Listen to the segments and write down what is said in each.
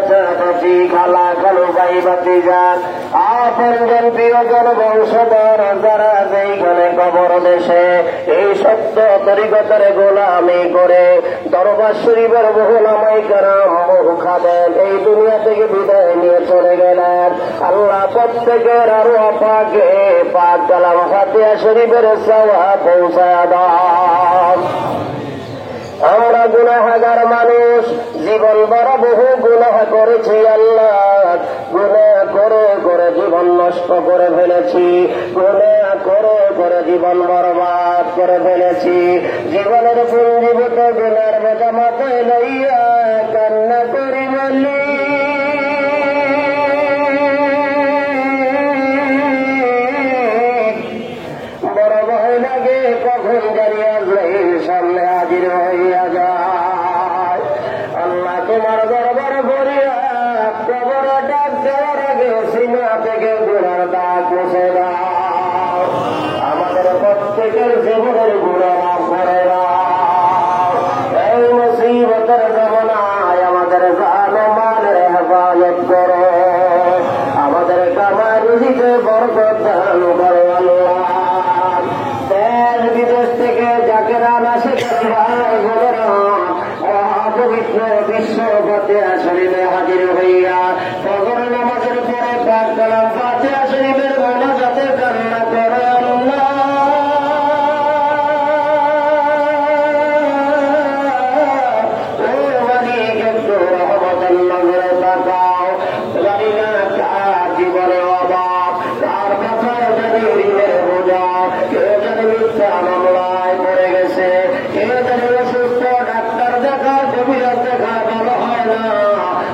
চাচা-চাচি, খালা খালু, ভাই ভাতিজা, আপনজন প্রিয়জন, বংশধর যারা যেইখানে কবর দেশে এই সত্য তরিকতের গোলামি করে দরবার শরীফের বহু নামাই কারাম বহু খাদেন এই দুনিয়া থেকে বিদায় নিয়ে চলে গেলেন। আল্লাহ প্রত্যেকের আরো পাকে পাক কালাম ফাতিহা শরীফের সওয়াব পৌঁছায় দাও। আমরা গুনাহগার মানুষ, জীবন বড় বহু গুনাহ করেছি আল্লাহ, গুনাহ করে করে জীবন নষ্ট করে ফেলেছি, গুনাহ করে করে জীবন বরবাদ করে ফেলেছি। জীবনের পুঞ্জীভূত গুনার বোঝা মাথায় লইয়া কান্না করি বলি বড় ভয় লাগে কখন জানি আজরাইল সামনে হাজির হইয়া যায়। আল্লাহ তোমার দরবার করিয়া কবর ডাক দেওয়ার আগে সিনা থেকে গুনার দাগ মুছে দাও। আমাদের প্রত্যেকের জীবনের গুনাহ মাফ করে দাও। এই মুসিবতের জমানায় আমাদের জান ও মালের হেফাজত করো, আমাদের কামাই রুজিতে বরকত দান করো আল্লাহ। দেশ বিদেশ থেকে যাকে রানা সেখানে মহাপবিত্র বিশ্ব ফাতিহা শরীফে হাজির হইয়া ফজর নামাজের পরে পাক কালাম ফাতিহা শরীফের মোনাজাতে কান্না করে আল্লাহ। ও মালিক একটু রহমতের নজরে তাকাও। জানি না কার জীবনে অভাব, কার মাথায় জানি ঋণের বোঝা, কেউ জানি মিথ্যা মামলায় পড়ে গেছে, কেউ জানি অসুস্থ, ডাক্তার দেখা কবিরাজ দেখা ভালো হয় না,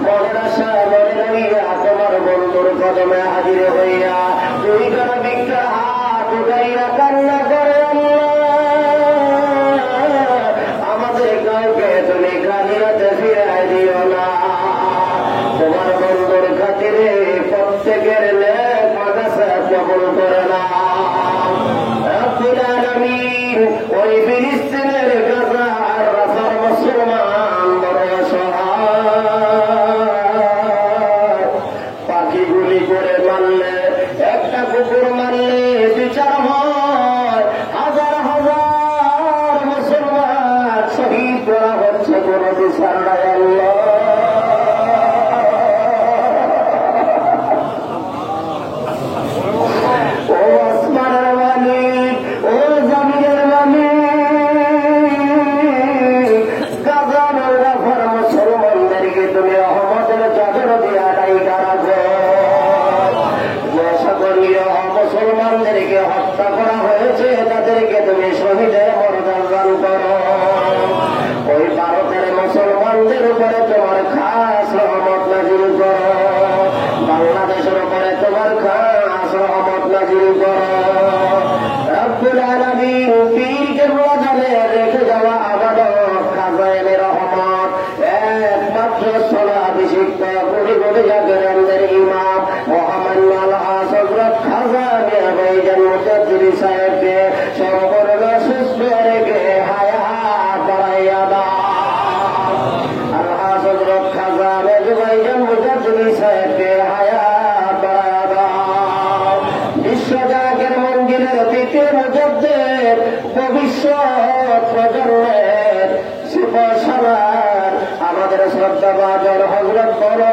মনের আশা মনে লইয়া তোমার বন্ধুর কদমে হাজির হইয়া দুই গান ভিক্ষার হাত উঠাইয়া কান্না করে আমাদের কাউকে তুমি খালি হাতে ফিরাই দিও না। তোমার বন্ধুর খাতিরে প্রত্যেকের নেক মাদ্রাসা কবুল করে না। রব্বুল আলামিন ওই ফিলিস্তিনের গাজা আর রাফার মুসলমান বড় অসহায়, পাখি গুলি করে মারলে, একটা কুকুর মারলে বিচার হয়, হাজার হাজার মুসলমান শহীদ করা হচ্ছে, কোন বিচার নাই আল্লাহ। ও আসমানের মালিক, ও জমিনের মালিক, গাজার রাফার মুসলমানদেরকে তুমি রহমতের চাদর দিয়া ঢাইকা রাখো। যে সকল মুসলমানদেরকে হত্যা করা হয়েছে তাদেরকে তুমি শহীদের মর্যাদা দান করো। ওই ভারতের মুসলমানদের উপরে তোমার খাস রহমত নাজিল করো, বাংলাদেশের উপরে তোমার খাস রহমত নাজিল করো। রব্বুল আলামিন পীর কেবলা জানে রেখে যাওয়া আবাদত খাজাইনে রহমত একমাত্র স্থলাভিষিক্ত কোটি কোটি জাগরানদের ইমাম মহামান্য আলহাজ হযরত খাজা মিয়া ভাইজান মুজাদ্দিদি সাহেবকে সম্পূর্ণ সুস্থ রেখে হায়াত বাড়াইয়া দাও। আলহাজ হযরত খাজা মিয়া ভাইজান মুজাদ্দিদি সাহেবকে হায়াত বাড়াইয়া দাও। বিশ্বজাগের মন্দিরের দ্বিতীয় মুজাদ্দিদ ভবিষ্যৎ প্রজন্মের সুপারসালার আমাদের শ্রদ্ধাভাজন হযরত বড়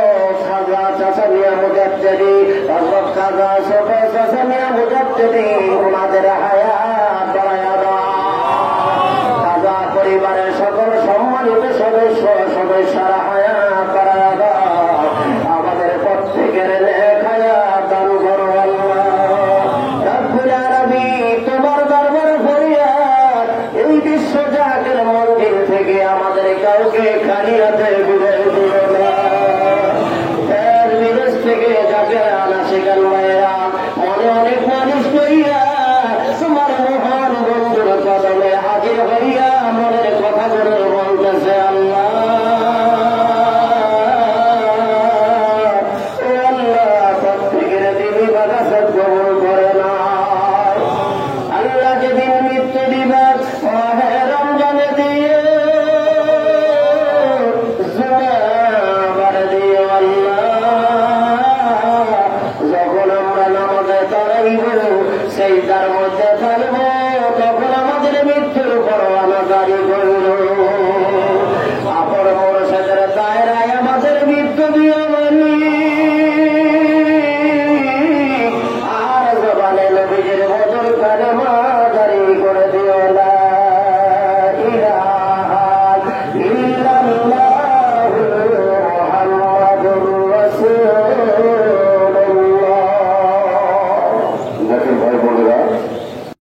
খাজা চাচা মিয়া মুজাদ্দিদি, হযরত খাজা ছোট চাচা মিয়া মুজাদ্দিদি, ওনাদের হায়াত বাড়াইয়া দাও। খাজা পরিবারের সকল সম্মানিত সদস্যরা হায়াত বাড়াইয়া দাও। আমাদের প্রত্যেকের নেক হায়াত দান করো আল্লাহ। রব্বুল আলামিন তোমার দরবার ফরিয়াদ এই বিশ্বজাগের মন্দির থেকে আমাদের কাউকে খালি হাতে বিদায়